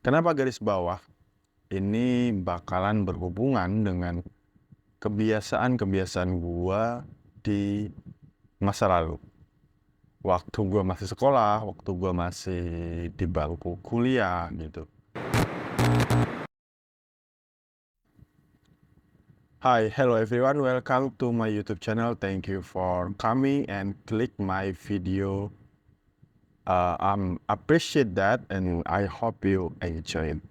Kenapa garis bawah? Ini bakalan berhubungan dengan kebiasaan-kebiasaan gua di masa lalu. Waktu gua masih sekolah, waktu gua masih di bangku kuliah gitu. Hi, hello everyone. Welcome to my YouTube channel. Thank you for coming and click my video. Appreciate that and I hope you enjoy it.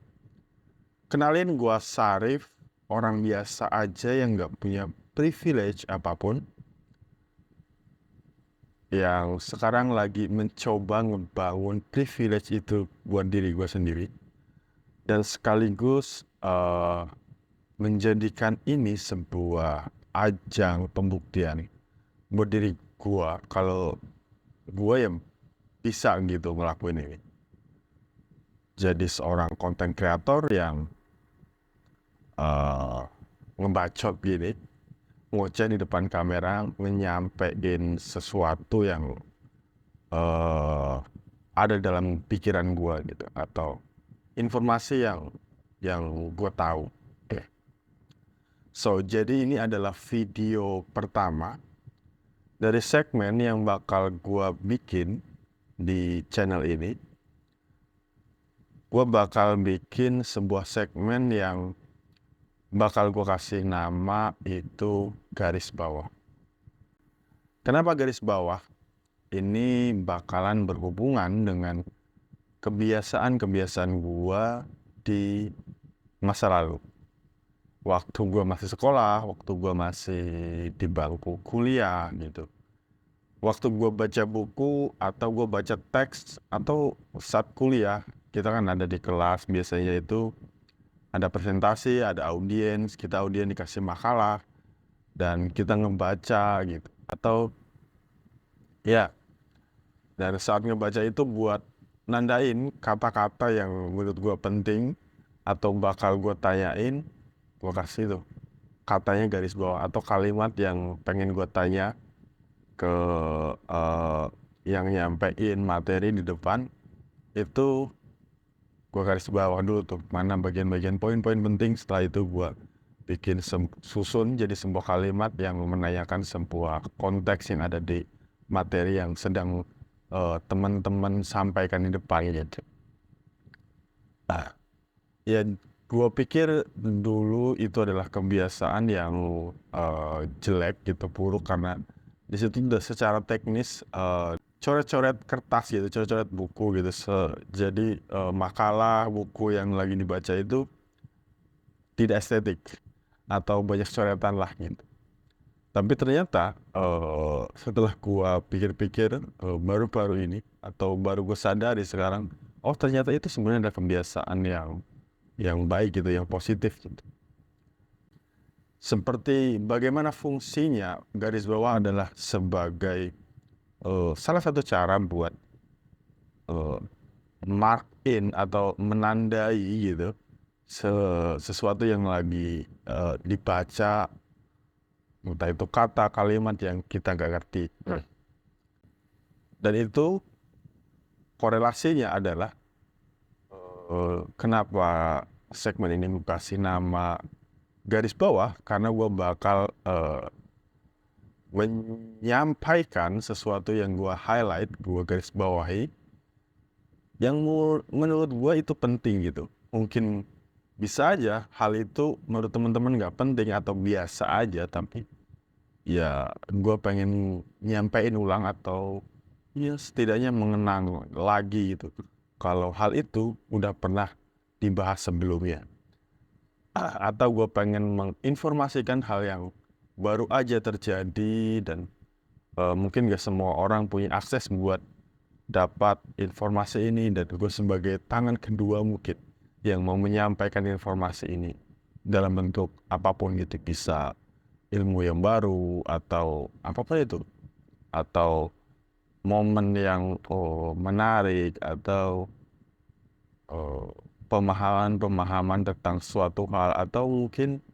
Kenalin, gua Sarif, orang biasa aja yang nggak punya privilege apapun, yang sekarang lagi mencoba ngebangun privilege itu buat diri gua sendiri, dan sekaligus menjadikan ini sebuah ajang pembuktian buat diri gua kalau gua yang bisa gitu ngelakuin ini. Jadi seorang content creator yang ngebacot gini, ngoceh di depan kamera, menyampaikan sesuatu yang ada dalam pikiran gue gitu, atau informasi yang gue tahu. So, jadi ini adalah video pertama dari segmen yang bakal gue bikin di channel ini. Gue bakal bikin sebuah segmen yang bakal gue kasih nama itu garis bawah. Kenapa garis bawah? Ini bakalan berhubungan dengan kebiasaan-kebiasaan gua di masa lalu. Waktu gua masih sekolah, waktu gua masih di bangku kuliah gitu. Waktu gua baca buku atau gua baca teks atau saat kuliah, kita kan ada di kelas, biasanya itu ada presentasi, ada audiens, kita audiens dikasih makalah dan kita ngebaca gitu. Atau ya, dan saat ngebaca itu buat nandain kata-kata yang menurut gue penting atau bakal gue tanyain, gue kasih tuh katanya garis bawah, atau kalimat yang pengen gue tanya ke yang nyampein materi di depan, itu gue garis bawah dulu tuh mana bagian-bagian poin-poin penting. Setelah itu gue bikin susun jadi sebuah kalimat yang menanyakan sebuah konteks yang ada di materi yang sedang teman-teman sampaikan di depan gitu. Ya, gue pikir dulu itu adalah kebiasaan yang jelek gitu, buruk, karena di situ udah secara teknis coret-coret kertas gitu, coret-coret buku gitu. Jadi makalah buku yang lagi dibaca itu tidak estetik atau banyak coretan lah gitu. Tapi ternyata setelah gua pikir-pikir baru-baru ini atau baru gue sadari sekarang, oh ternyata itu sebenarnya ada kebiasaan yang baik gitu, yang positif gitu. Seperti bagaimana fungsinya garis bawah adalah sebagai salah satu cara buat mark in atau menandai gitu sesuatu yang lagi dibaca, entah itu kata, kalimat yang kita nggak ngerti. Dan itu korelasinya adalah kenapa segmen ini gue kasih nama garis bawah, karena gue bakal menyampaikan sesuatu yang gue highlight, gue garis bawahi, yang menurut gue itu penting gitu. Mungkin bisa aja hal itu menurut teman-teman nggak penting atau biasa aja, tapi ya gue pengen nyampein ulang atau ya setidaknya mengenang lagi gitu kalau hal itu udah pernah dibahas sebelumnya. Atau gue pengen menginformasikan hal yang baru aja terjadi dan mungkin gak semua orang punya akses buat dapat informasi ini, dan gue sebagai tangan kedua mungkin yang mau menyampaikan informasi ini dalam bentuk apapun gitu, bisa ilmu yang baru atau apapun itu, atau momen yang menarik, atau pemahaman tentang suatu hal, atau mungkin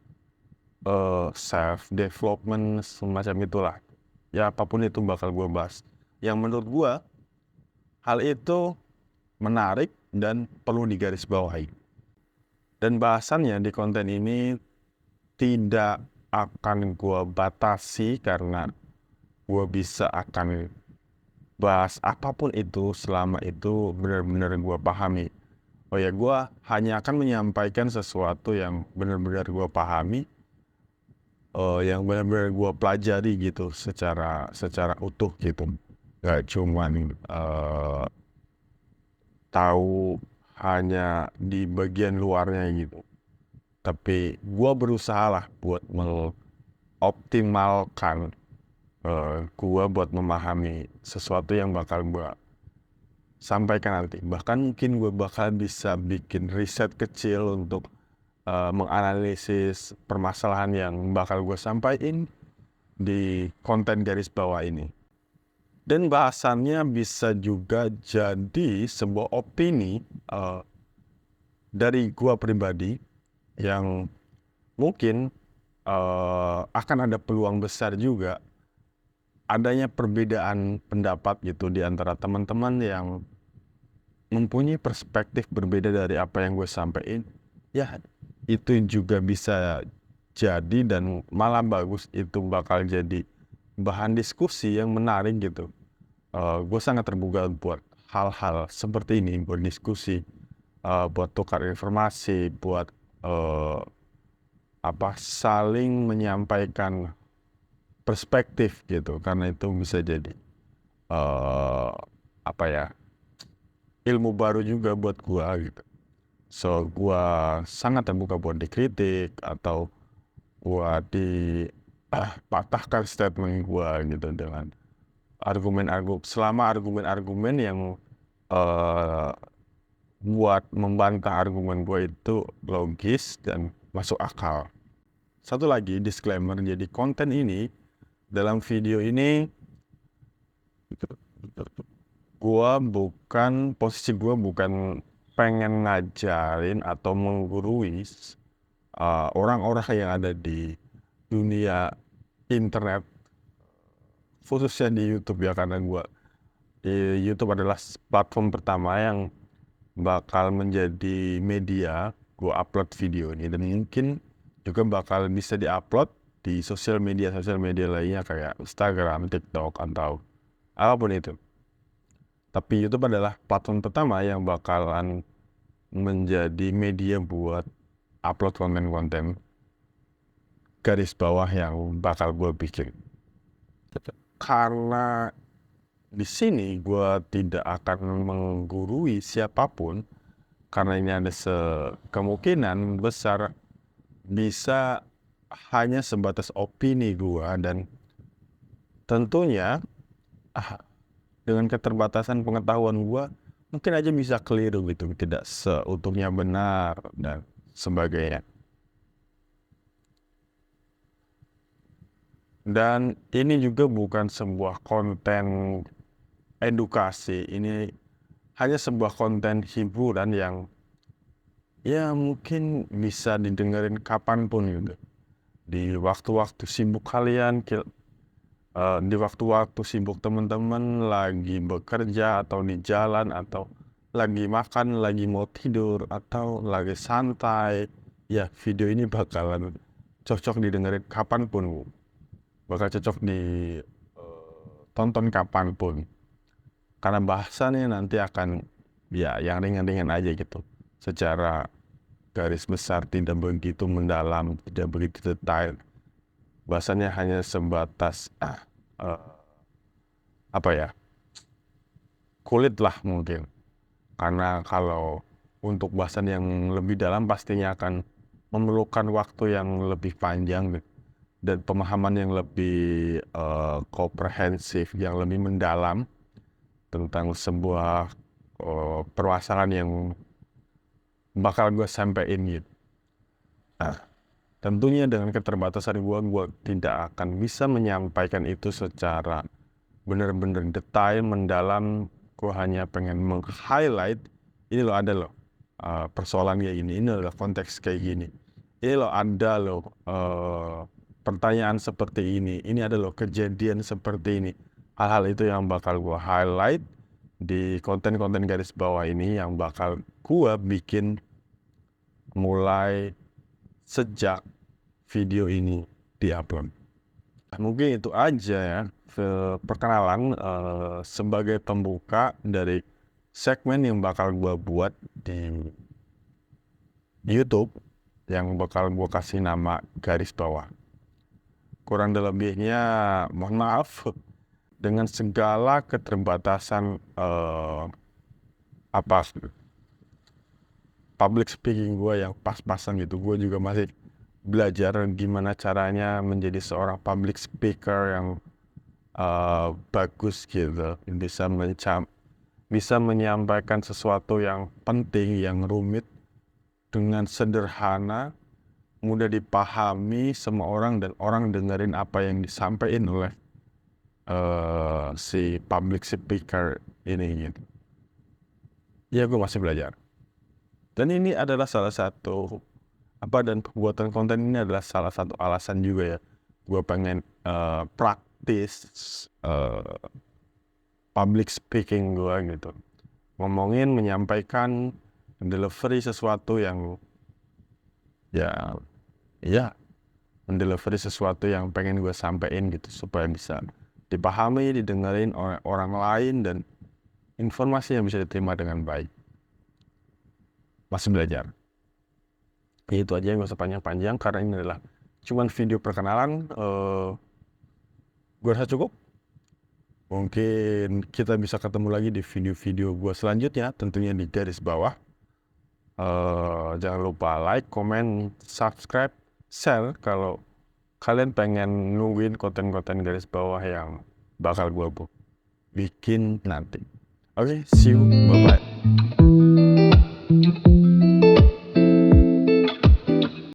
self development semacam itulah. Ya apapun itu bakal gue bahas yang menurut gue hal itu menarik dan perlu digarisbawahi. Dan bahasannya di konten ini tidak akan gua batasi karena gua bisa akan bahas apapun itu selama itu benar-benar gua pahami. Oh ya, gua hanya akan menyampaikan sesuatu yang benar-benar gua pahami, yang benar-benar gua pelajari gitu secara utuh gitu. Gak cuman tahu hanya di bagian luarnya gitu. Tapi gua berusaha lah buat mengoptimalkan gua buat memahami sesuatu yang bakal gua sampaikan nanti. Bahkan mungkin gua bakal bisa bikin riset kecil untuk menganalisis permasalahan yang bakal gua sampaikan di konten garis bawah ini. Dan bahasannya bisa juga jadi sebuah opini dari gua pribadi yang mungkin akan ada peluang besar juga adanya perbedaan pendapat gitu di antara teman-teman yang mempunyai perspektif berbeda dari apa yang gue sampaikan. Ya, itu juga bisa jadi dan malah bagus, itu bakal jadi bahan diskusi yang menarik gitu. Gue sangat terbuka buat hal-hal seperti ini, buat diskusi, buat tukar informasi, buat saling menyampaikan perspektif gitu, karena itu bisa jadi ilmu baru juga buat gua gitu. So gua sangat terbuka buat dikritik atau buat dipatahkan statement gua gitu dengan argumen-argumen, selama argumen-argumen yang buat membantah argumen gua itu logis dan masuk akal. Satu lagi disclaimer, jadi konten ini, dalam video ini posisi gua bukan pengen ngajarin atau menggurui orang-orang yang ada di dunia internet, khususnya di YouTube ya, karena YouTube adalah platform pertama yang bakal menjadi media gua upload video ini, dan mungkin juga bakal bisa diupload di sosial media lainnya kayak Instagram, TikTok, atau apapun itu. Tapi YouTube adalah platform pertama yang bakalan menjadi media buat upload konten-konten garis bawah yang bakal gue bikin. Karena di sini gue tidak akan menggurui siapapun, karena ini ada kemungkinan besar bisa hanya sebatas opini gue, dan tentunya dengan keterbatasan pengetahuan gue mungkin aja bisa keliru gitu, tidak seutuhnya benar dan sebagainya. Dan ini juga bukan sebuah konten edukasi, ini hanya sebuah konten hiburan yang ya mungkin bisa didengerin kapanpun gitu. Di waktu-waktu sibuk kalian, di waktu-waktu sibuk teman-teman lagi bekerja atau di jalan atau lagi makan, lagi mau tidur atau lagi santai, ya video ini bakalan cocok didengerin kapanpun, bakal cocok ditonton kapanpun, karena bahasannya nanti akan ya yang ringan-ringan aja gitu, secara garis besar, tidak begitu mendalam, tidak begitu detail. Bahasannya hanya sebatas kulit lah mungkin. Karena kalau untuk bahasan yang lebih dalam pastinya akan memerlukan waktu yang lebih panjang dan pemahaman yang lebih komprehensif, yang lebih mendalam tentang sebuah permasalahan yang bakal gue sampaikan gitu. Nah, tentunya dengan keterbatasan gue tidak akan bisa menyampaikan itu secara benar-benar detail, mendalam. Gue hanya pengen meng-highlight, ini loh ada loh persoalan kayak gini, ini adalah konteks kayak gini, ini loh ada loh pertanyaan seperti ini ada loh kejadian seperti ini. Hal-hal itu yang bakal gue highlight di konten-konten garis bawah ini yang bakal gua bikin mulai sejak video ini diupload. Mungkin itu aja ya perkenalan sebagai pembuka dari segmen yang bakal gua buat di YouTube yang bakal gua kasih nama garis bawah. Kurang lebihnya mohon maaf dengan segala keterbatasan public speaking gue yang pas-pasan gitu. Gue juga masih belajar gimana caranya menjadi seorang public speaker yang bagus gitu, bisa menyampaikan sesuatu yang penting, yang rumit dengan sederhana, mudah dipahami semua orang, dan orang dengerin apa yang disampaikan oleh si public speaker ini gitu. Ya gue masih belajar. Dan ini adalah salah satu dan pembuatan konten ini adalah salah satu alasan juga ya. Gue pengen praktis public speaking gue gitu. Menyampaikan, delivery sesuatu yang mendelivery sesuatu yang pengen gue sampein gitu supaya bisa dipahami, didengerin oleh orang lain, dan informasi yang bisa diterima dengan baik. Masih belajar. Itu aja, nggak usah panjang-panjang karena ini adalah cuman video perkenalan. Gue rasa cukup. Mungkin kita bisa ketemu lagi di video-video gue selanjutnya, tentunya di garis bawah. Jangan lupa like, comment, subscribe, share kalau kalian pengen nungguin konten-konten garis bawah yang bakal gue bikin nanti. Oke, see you, bye-bye.